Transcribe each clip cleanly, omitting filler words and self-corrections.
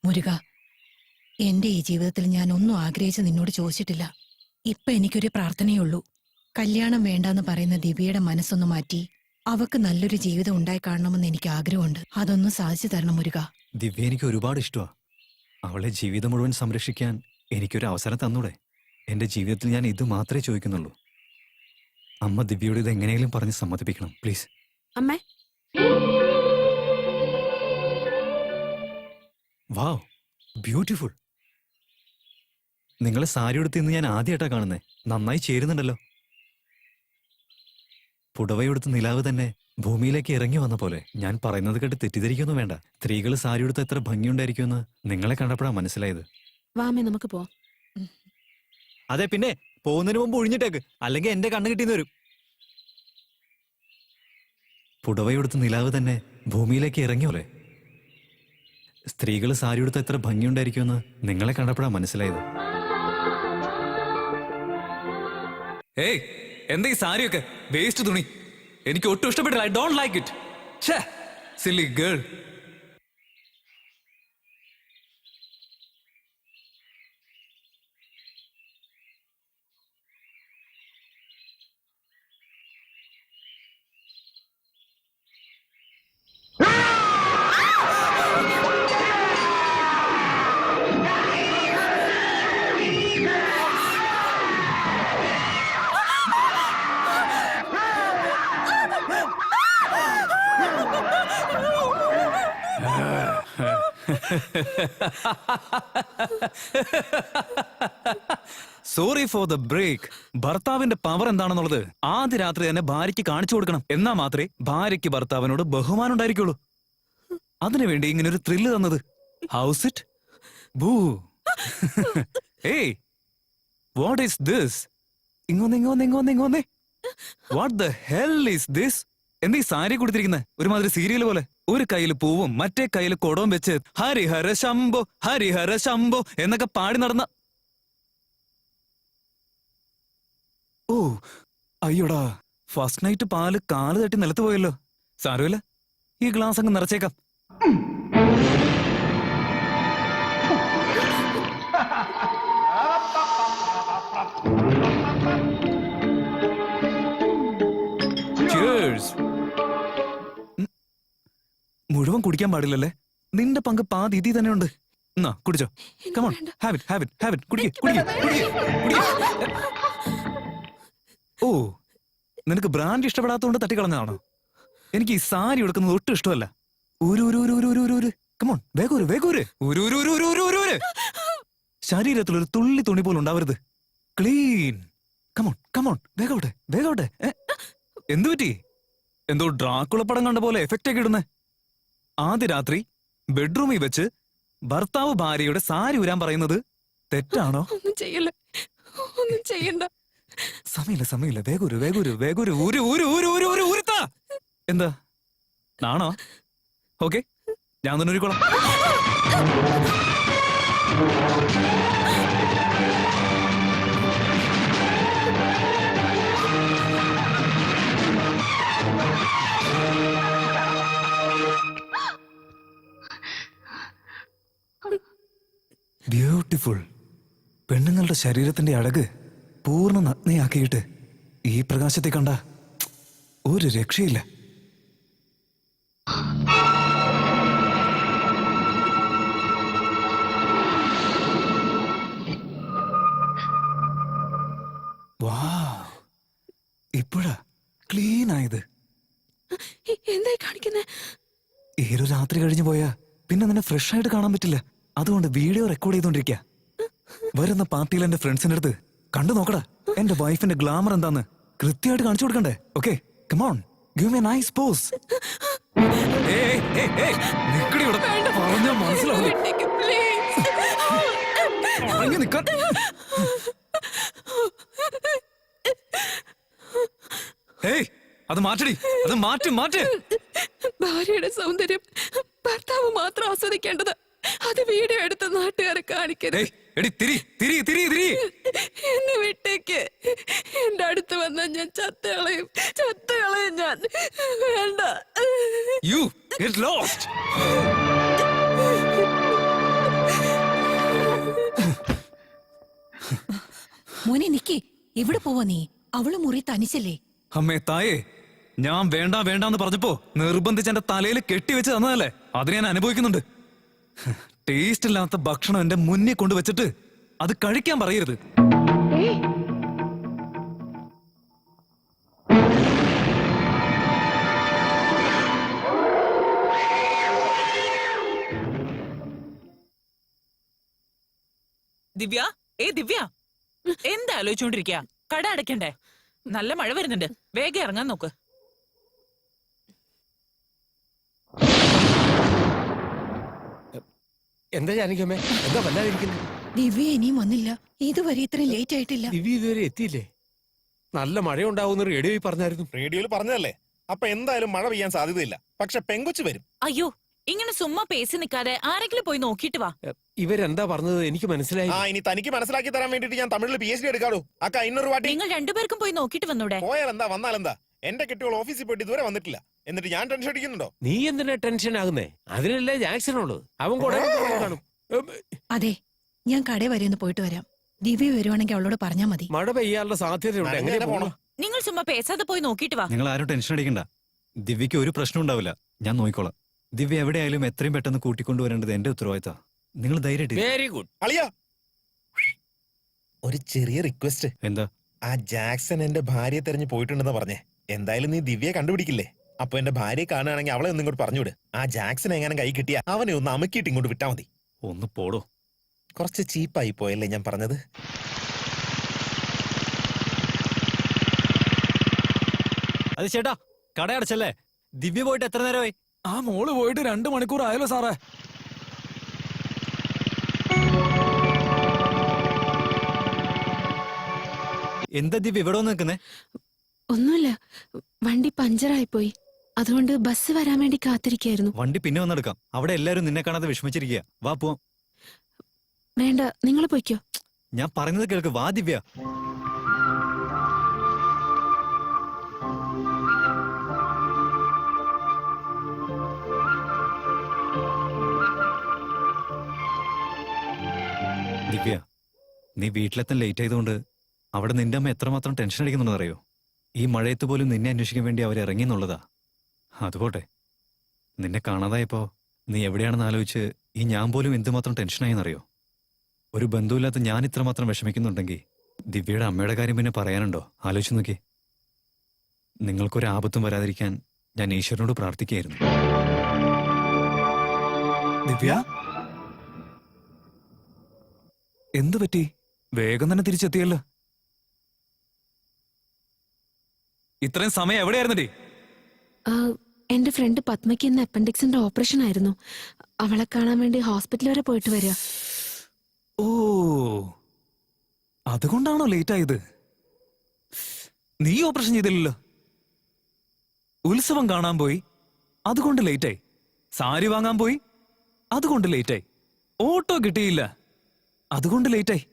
മുരുക, എന്റെ ഈ ജീവിതത്തിൽ ഞാൻ ഒന്നും ആഗ്രഹിച്ച് നിന്നോട് ചോദിച്ചിട്ടില്ല. ഇപ്പൊ എനിക്കൊരു പ്രാർത്ഥനയുള്ളൂ. കല്യാണം വേണ്ടെന്ന് പറയുന്ന ദിവ്യയുടെ മനസ്സൊന്ന് മാറ്റി അവക്ക് നല്ലൊരു ജീവിതം ഉണ്ടായി കാണണമെന്ന് എനിക്ക് ആഗ്രഹമുണ്ട്. അതൊന്നും സാധിച്ചു തരണം മുരുക. ദിവ്യ എനിക്ക് ഒരുപാട് ഇഷ്ടമാണ്. അവളെ ജീവിതം മുഴുവൻ സംരക്ഷിക്കാൻ എനിക്കൊരു അവസരം തന്നൂടെ? എന്റെ ജീവിതത്തിൽ ഞാൻ ഇത് മാത്രമേ ചോദിക്കുന്നുള്ളൂ. അമ്മ ദിവ്യയോട് ഇത് എങ്ങനെയെങ്കിലും പറഞ്ഞ് സമ്മതിപ്പിക്കണം, പ്ലീസ്. അമ്മേ, വാവ്, ബ്യൂട്ടിഫുൾ. നിങ്ങളെ സാരി ഉടുത്ത് ഞാൻ ആദ്യമായിട്ടാ കാണുന്നേ. നന്നായി ചേരുന്നുണ്ടല്ലോ. പുടവയെടുത്ത് നിലാവ് തന്നെ ഭൂമിയിലേക്ക് ഇറങ്ങി വന്ന പോലെ. ഞാൻ പറയുന്നത് കേട്ട് തെറ്റിദ്ധരിക്കൊന്നും വേണ്ട. സ്ത്രീകൾ സാരി ഉടുത്ത് എത്ര ഭംഗിയുണ്ടായിരിക്കുമെന്ന് നിങ്ങളെ കണ്ടപ്പോഴാണ് മനസ്സിലായത്. വാമേ നമുക്ക് പോവാം. അതെ, പിന്നെ പോകുന്നതിന് മുമ്പ് ഒഴിഞ്ഞിട്ടേക്ക്, അല്ലെങ്കിൽ എന്റെ കണ്ണ് കിട്ടിയെന്ന് വരും. പുടവയെടുത്ത് നിലാവ് തന്നെ ഭൂമിയിലേക്ക് ഇറങ്ങി പോലെ. സ്ത്രീകൾ സാരി ഉടുത്ത് എത്ര ഭംഗിയുണ്ടായിരിക്കുമെന്ന് നിങ്ങളെ കണ്ടപ്പോഴാണ് മനസ്സിലായത്. ഏയ്, എന്താ ഈ സാരിയൊക്കെ? വേസ്റ്റ് തുണി. എനിക്ക് ഒട്ടും ഇഷ്ടപ്പെട്ടില്ല. I don't like it. ഛേ, silly girl. Sorry for the break. ഭർത്താവിന്റെ പവർ എന്താണെന്നുള്ളത് ആദ്യ രാത്രി തന്നെ ഭാര്യയ്ക്ക് കാണിച്ചു കൊടുക്കണം. എന്നാ മാത്രമേ ഭാര്യയ്ക്ക് ഭർത്താവിനോട് ബഹുമാനം ഉണ്ടായിരിക്കുള്ളൂ. അതിനുവേണ്ടി ഇങ്ങനെ ഒരു ത്രില്ല് തന്നത്. How's it boo. ഏയ്, വാട്ട് ഈസ് ദിസ്? ഇങ്ങോന്നേ. What the hell is this? എന്താ ഈ സാരി കൊടുത്തിരിക്കുന്നത്? ഒരുമാതിരി സീരിയൽ പോലെ. ഒരു കയ്യിൽ പൂവും മറ്റേ കയ്യിൽ കൊടവും വെച്ച് ഹരിഹര ശംഭോ ഹരിഹര ശംഭോ എന്നൊക്കെ പാടി നടന്ന. ഓ അയ്യോടാ, ഫസ്റ്റ് നൈറ്റ് പാല് കാല് തട്ടി നിലത്ത് പോയല്ലോ. സാരമില്ല, ഈ ഗ്ലാസ് അങ്ങ് നിറച്ചേക്കാം. Cheers. മുഴുവൻ കുടിക്കാൻ പാടില്ലല്ലേ? നിന്റെ പങ്ക് പാതി ഇതി തന്നെ ഉണ്ട്. എന്നാ കുടിച്ചോ. Come on, have it. കുടിക്ക്. ഓ, നിനക്ക് ബ്രാൻഡ് ഇഷ്ടപ്പെടാത്തതുകൊണ്ട് തട്ടിക്കളഞ്ഞാണോ? എനിക്ക് ഈ സാരി എടുക്കുന്നത് ഒട്ടും ഇഷ്ടമല്ല. Come on, വേഗൂര്. ശരീരത്തിൽ ഒരു തുള്ളി തുണി പോലും ഉണ്ടാവരുത്. ക്ലീൻ. Come on, വേഗോട്ടെ. എന്തു പറ്റി? എന്തോ ഡ്രാക്കുള പടം കണ്ട പോലെ എഫക്റ്റ് ഒക്കെ ഇടുന്നേ. ആദ്യ രാത്രി ബെഡ്റൂമിൽ വെച്ച് ഭർത്താവ് ഭാര്യയുടെ സാരി ഊരാൻ പറയുന്നത് തെറ്റാണോ? ഒന്നും ചെയ്യണ്ട. സമയമില്ല. വേഗൂര്. ഊരുത്താ. എന്താ നാണോ? ഓക്കെ, ഞാൻ തന്നെ ഊരിക്കോളാം. ബ്യൂട്ടിഫുൾ. പെണ്ണുങ്ങളുടെ ശരീരത്തിന്റെ അഴക് പൂർണ്ണ നഗ്നയാക്കിയിട്ട് ഈ പ്രകാശത്തെ കണ്ട ഒരു രക്ഷയില്ല. വാവ്, ഇപ്പോഴാ ക്ലീൻ ആയത്. എന്തായി കാണിക്കുന്നേ? ഈ ഒരു രാത്രി കഴിഞ്ഞു പോയാ പിന്നെ നിന്നെ ഫ്രഷ് ആയിട്ട് കാണാൻ പറ്റില്ല. അതുകൊണ്ട് വീഡിയോ റെക്കോർഡ് ചെയ്തോണ്ടിരിക്ക. വരുന്ന പാർട്ടിയിൽ എന്റെ ഫ്രണ്ട്സിന്റെ അടുത്ത് കണ്ടു നോക്കടാ എന്റെ വൈഫിന്റെ ഗ്ലാമർ എന്താന്ന് കൃത്യമായിട്ട് കാണിച്ചു കൊടുക്കണ്ടേ? Okay, come on, give me a nice pose. പറഞ്ഞാ മനസ്സിലാവും. അത് മാറ്റടി, അത് മാറ്റ്. ഭാര്യയുടെ സൗന്ദര്യം ഭർത്താവ് മാത്രം ആസ്വദിക്കേണ്ടത്. അത് വീഡിയോ എടുത്ത് നാട്ടുകാരെ കാണിക്കരുത്. എന്നെ വിട്ടേക്ക്. എന്റെ അടുത്ത് വന്നാൽ ഞാൻ ചത്തുകളയും ഞാൻ. വേണ്ട. You get lost. മോനെ നിക്കേ, എവിടെ പോവാ നീ? അവള് മുറി തനിച്ചല്ലേ? അമ്മേ തായേ, ഞാൻ വേണ്ട വേണ്ടാന്ന് പറഞ്ഞപ്പോ നിർബന്ധിച്ച് എന്റെ തലയിൽ കെട്ടിവെച്ച് തന്നതല്ലേ, അത് ഞാൻ അനുഭവിക്കുന്നുണ്ട്. ടേസ്റ്റ് ഇല്ലാത്ത ഭക്ഷണം എന്റെ മുന്നിൽ കൊണ്ടുവച്ചിട്ട് അത് കഴിക്കാൻ പറയരുത്. ദിവ്യ, ദിവ്യ, എന്താ ആലോചിച്ചോണ്ടിരിക്ക? കട അടയ്ക്കണ്ടേ? നല്ല മഴ വരുന്നുണ്ട്, വേഗം ഇറങ്ങാൻ നോക്ക്. എന്താ ജാനകിയമ്മേ, എന്താ വല്ലാതിരിക്കുന്നത്? ദിവ്യ ഇനിയും വന്നില്ല. ഇതുവരെ ഇത്രയും ലേറ്റ് ആയിട്ടില്ല. ദിവ്യ ഇതുവരെ എത്തിയില്ലേ? നല്ല മഴയുണ്ടാവുന്ന റേഡിയോയിൽ പറഞ്ഞായിരുന്നു. റേഡിയോയിൽ പറഞ്ഞതല്ലേ, അപ്പൊ എന്തായാലും മഴ പെയ്യാൻ സാധ്യതയില്ല. പക്ഷെ പെങ്കൊച്ചു വരും. അയ്യോ, ഇങ്ങനെ സുമ്മാ പേസി നിൽക്കാതെ ആരെങ്കിലും പോയി നോക്കിയിട്ട് വാ. ഇവരെന്താ പറഞ്ഞത് എനിക്ക് മനസ്സിലായി. ഇനി തനിക്ക് മനസ്സിലാക്കി തരാൻ വേണ്ടിട്ട് ഞാൻ തമിഴിൽ PhD എടുക്കാടൂ. അക്ക 500 വാട്ടി നിങ്ങൾ രണ്ടുപേർക്കും പോയി നോക്കിയിട്ട് വന്നൂടെ? പോയാലെന്താ വന്നാലെന്താ? എന്റെ കെട്ടിയോൾ ഓഫീസിൽ പോയിട്ട് ഇതുവരെ വന്നിട്ടില്ല. എന്നിട്ട് ഞാൻ ടെൻഷൻ അടിക്കുന്നുണ്ടോ? നീ എന്തിനാ ടെൻഷൻ ആകുന്നേ? അതിനല്ലേ ജാക്സണുള്ളൂ. അവൻ കൂടെ കാണും. അതെ, ഞാൻ കടയിൽ വരെ ഒന്ന് പോയിട്ട് വരാം. ദിവ്യ വരുവാണെങ്കിൽ അവളോട് പറഞ്ഞാ മതി. മഴ പെയ്യാനുള്ള സാധ്യതയുണ്ട്. നനഞ്ഞ് എങ്ങനെ തന്നെ പോണം? നിങ്ങൾ ചുമ്മാ പേസാതെ പോയി നോക്കിയിട്ട് വാ. നിങ്ങൾ ആരും ടെൻഷൻ അടിക്കണ്ട. ദിവ്യക്ക് ഒരു പ്രശ്നം ഉണ്ടാവില്ല, ഞാൻ നോക്കിക്കോളാം. ദിവ്യ എവിടെയായാലും എത്രയും പെട്ടെന്ന് കൂട്ടിക്കൊണ്ടുവരേണ്ടത് എന്റെ ഉത്തരവാദിത്ത. നിങ്ങൾ ധൈര്യമായിട്ട് വെരി ഗുഡ്. അളിയ, ഒരു ചെറിയ റിക്വസ്റ്റ്. എന്താ? ആ ജാക്സൺ എന്റെ ഭാര്യയെ തെരഞ്ഞു പോയിട്ടുണ്ടെന്ന് പറഞ്ഞേ. എന്തായാലും നീ ദിവ്യയെ കണ്ടുപിടിക്കില്ലേ? അപ്പൊ എന്റെ ഭാര്യയെ കാണുകയാണെങ്കിൽ അവളെ ഒന്നും ഇങ്ങോട്ട് പറഞ്ഞുവിട്. ആ ജാക്സൺ എങ്ങനെ കൈ കിട്ടിയ അവനെ ഒന്ന് അമുക്കിയിട്ട് ഇങ്ങോട്ട് വിട്ടാ മതി. ഒന്ന് പോടോ. കുറച്ച് ചീപ്പായി പോയല്ലേ ഞാൻ പറഞ്ഞത്? അത് ചേട്ടാ, കടയടച്ചല്ലേ? ദിവ്യ പോയിട്ട് എത്ര നേരമായി? ആ മോള് പോയിട്ട് 2 മണിക്കൂർ ആയല്ലോ സാറേ. എന്താ ദിവ്യ ഇവിടെ വന്ന് നിൽക്കുന്നേ? ഒന്നുമില്ല, വണ്ടി പഞ്ചറായിപ്പോയി. അതുകൊണ്ട് ബസ് വരാൻ വേണ്ടി കാത്തിരിക്കായിരുന്നു. വണ്ടി പിന്നെ വന്നെടുക്കാം. അവിടെ എല്ലാരും നിന്നെ കാണാതെ വിഷമിച്ചിരിക്കുക. വാ പോവാം. വേണ്ട, നിങ്ങൾ പൊയ്ക്കോ. ഞാൻ പറയുന്നത് കേൾക്ക്. വാ ദിവ്യ. ദിവ്യ, നീ വീട്ടിലെത്താൻ ലേറ്റ് ആയതുകൊണ്ട് അവിടെ നിന്റെ അമ്മ എത്രമാത്രം ടെൻഷൻ അടിക്കുന്നുണ്ടെന്ന് അറിയോ? ഈ മഴയത്ത് പോലും നിന്നെ അന്വേഷിക്കാൻ വേണ്ടി അവർ ഇറങ്ങി എന്നുള്ളതാ. അതുപോട്ടെ, നിന്നെ കാണാതായപ്പോ നീ എവിടെയാണെന്ന് ആലോചിച്ച് ഈ ഞാൻ പോലും എന്തുമാത്രം ടെൻഷനായെന്നറിയോ? ഒരു ബന്ധുവില്ലാത്ത ഞാൻ ഇത്രമാത്രം വിഷമിക്കുന്നുണ്ടെങ്കിൽ ദിവ്യയുടെ അമ്മയുടെ കാര്യം പിന്നെ പറയാനുണ്ടോ? ആലോചിച്ച് നോക്കി. നിങ്ങൾക്കൊരു ആപത്തും വരാതിരിക്കാൻ ഞാൻ ഈശ്വരനോട് പ്രാർത്ഥിക്കുകയായിരുന്നു. ദിവ്യ, എന്തു പറ്റി? വേഗം തന്നെ തിരിച്ചെത്തിയല്ലോ. ഇത്രയും സമയം എവിടെയായിരുന്നടി? എന്റെ ഫ്രണ്ട് പത്മയ്ക്ക് ഇന്ന് അപ്പൻഡിക്സിന്റെ ഓപ്പറേഷൻ ആയിരുന്നു. അവളെ കാണാൻ വേണ്ടി ഹോസ്പിറ്റൽ വരെ പോയിട്ട് വരിക. ഓ, അതുകൊണ്ടാണോ ലേറ്റ് ആയത്? നീ ഓപ്പറേഷൻ ചെയ്തില്ലല്ലോ. ഉത്സവം കാണാൻ പോയി, അതുകൊണ്ട് ലേറ്റായി. സാരി വാങ്ങാൻ പോയി, അതുകൊണ്ട് ലേറ്റായി. ഓട്ടോ കിട്ടിയില്ല, അതുകൊണ്ട് ലേറ്റായി.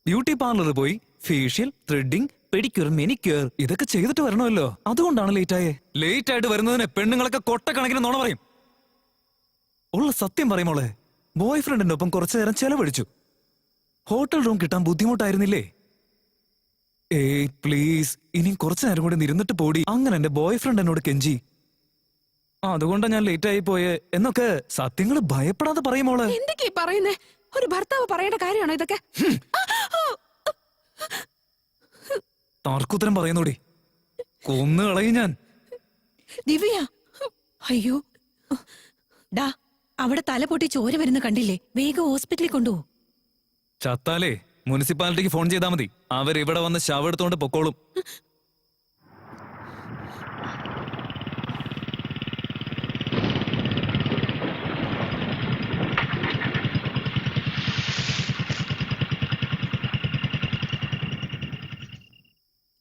ബ്യൂട്ടി പാർലറിൽ പോയി ഫേഷ്യൽ, ത്രെഡിംഗ്, പെഡിക്യൂർ, മെനിക്യൂർ ഇതൊക്കെ ചെയ്തിട്ട് വരണമല്ലോ, അതുകൊണ്ടാണ് ലേറ്റായേ. ലേറ്റ് ആയിട്ട് വരുന്നതിന് പെണ്ണുങ്ങളൊക്കെ കൊട്ടക്കണക്കിന് നുണ പറയും. ഉള്ള സത്യം പറയുമോളെ, ബോയ് ഫ്രണ്ടിന്റെ ഒപ്പം കുറച്ചു നേരം ചെലവഴിച്ചു. ഹോട്ടൽ റൂം കിട്ടാൻ ബുദ്ധിമുട്ടായിരുന്നില്ലേ? ഏയ് പ്ലീസ്, ഇനിയും കുറച്ചു നേരം കൂടി ഇരുന്നിട്ട് പോടി. അങ്ങനെ എന്റെ ബോയ് ഫ്രണ്ട് എന്നോട് കെഞ്ചി. അതുകൊണ്ടാ ഞാൻ ലേറ്റ് ആയി പോയേ എന്നൊക്കെ സത്യങ്ങള് ഭയപ്പെടാതെ പറയുമോളെ. എന്തൊക്കെയാ പറയുന്നേ? ഒരു ഭർത്താവ് പറയേണ്ട കാര്യമാണോ ഇതൊക്കെ? തർക്കുത്തരം പറയുന്നോടി, കൊന്നു കളയും ഞാൻ. ദിവ്യ, അയ്യോ ഡാ, അവിടെ തല പൊട്ടി ചോര വരുന്ന കണ്ടില്ലേ? വേഗം ഹോസ്പിറ്റലിൽ കൊണ്ടുപോ. ചത്താലേ മുനിസിപ്പാലിറ്റിക്ക് ഫോൺ ചെയ്താൽ മതി, അവരിവിടെ വന്ന് ശവം എടുത്തോണ്ട് പൊക്കോളും.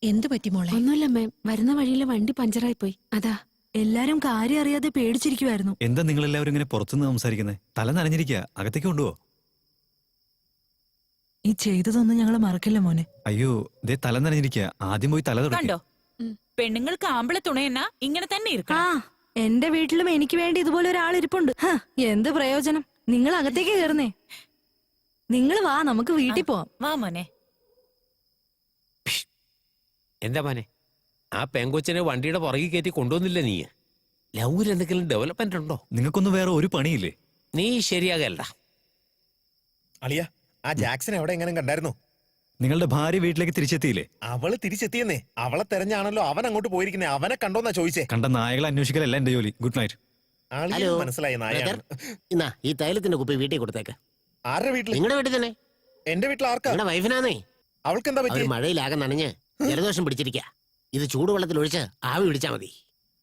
എന്തു പറ്റി മോളെ? ഒന്നുമില്ല മാം, വരുന്ന വഴിയിലെ വണ്ടി പഞ്ചറായി പോയി. അതാ എല്ലാരും കാര്യം അറിയാതെ പേടിച്ചിരിക്കുവായിരുന്നു. എന്താ നിങ്ങളെല്ലാവരും ഇങ്ങനെ പുറത്തുനിന്ന് സംസാരിക്കുന്നത്? തല നനഞ്ഞിരിക്കുക, അകത്തേക്ക് കൊണ്ടുപോ. ഈ ചെയ്തതൊന്നും ഞങ്ങൾ മറക്കില്ല മോനെ. അയ്യോ, ദേ തല നനഞ്ഞിരിക്കുക. ആദ്യം പോയി തല തുടങ്ങി. കണ്ടോ, പെണ്ണുങ്ങൾക്ക് ആമ്പിളെ തുണയെന്നാ ഇങ്ങനെ തന്നെ ആ, ഇരിക്കണം. എന്റെ വീട്ടിലും എനിക്ക് വേണ്ടി ഇതുപോലെ ഒരാൾ ഇരിപ്പുണ്ട്. എന്ത് പ്രയോജനം? നിങ്ങൾ അകത്തേക്ക് കയറുന്നേ. നിങ്ങൾ വാ, നമുക്ക് വീട്ടിൽ പോവാം. വാ മോനെ. എന്താ മോനെ ആ പെങ്കൊച്ചിനെ വണ്ടിയുടെ പുറകിൽ കയറ്റി കൊണ്ടുവന്നില്ല നീ ലൗവിൽ എന്തെങ്കിലും ഡെവലപ്മെന്റ് ഉണ്ടോ? നിങ്ങൾക്കൊന്നും വേറെ ഒരു പണിയില്ലേ? നീ ശരിയാകല്ല. അളിയ ആ ജാക്സൺ എവിടെ എങ്ങനെ കണ്ടായിരുന്നു? നിങ്ങളുടെ ഭാര്യ വീട്ടിലേക്ക് തിരിച്ചെത്തിയില്ലേ? അവള് തിരിച്ചെത്തിയെന്നേ. അവളെ തെരഞ്ഞാണല്ലോ അവൻ അങ്ങോട്ട് പോയിരിക്കുന്നേ. അവനെ കണ്ടോന്നാ ചോദിച്ചേ. കണ്ട നായകളെ അന്വേഷിക്കലല്ല എന്റെ ജോലി. Good night. ആളിയ ഹലോ. മനസ്സിലായി നായാണ്. എന്നാ ഈ തൈലത്തിന്റെ കുപ്പി വീട്ടിൽ കൊടുത്തേക്ക്. ആരുടെ വീട്ടില്? നിങ്ങളുടെ വീട്ടിൽ തന്നെ. എന്റെ വീട്ടിൽ ആർക്കാ? നിങ്ങളുടെ വൈഫിനാന്നേ. അവൾക്ക് എന്താ അവർ പറ്റി? മഴയിലാകെ നനഞ്ഞ് ജലദോഷം പിടിച്ചിരിക്കുക. ഇത് ചൂടുവെള്ളത്തിൽ ഒഴിച്ച് ആവി പിടിച്ചാ മതി.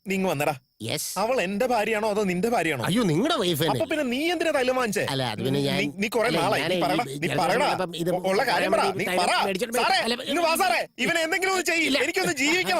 നീങ്ങ വന്നടാ. യെസ്. അവൾ എന്റെ ഭാര്യയാണോ അതോ നിന്റെ ഭാര്യയാണോ? അയ്യോ നിങ്ങളുടെ വൈഫ് തന്നെ. അപ്പൊ പിന്നെ നീ എന്തിനാ തൈലം വാങ്ങിച്ചേ? അല്ല അത് പിന്നെ ഞാൻ നീ കുറെ അല്ല, നാളായി. ഞാൻ നീ പറയടാ. ഈ നീ ജലദോഷം പറയടാ. വന്നപ്പം ഇത് ഉള്ള കാര്യം പറ. നീ തൈലം പറ. മേടിച്ചിട്ട് സാറേ, അല്ല, ഇങ്ങ് വാ സാറേ. ഇവൻ എന്തെങ്കിലും ഒന്ന് ചെയ്യ്. ഇല്ല. എനിക്കൊന്ന് ജീവിക്കണം.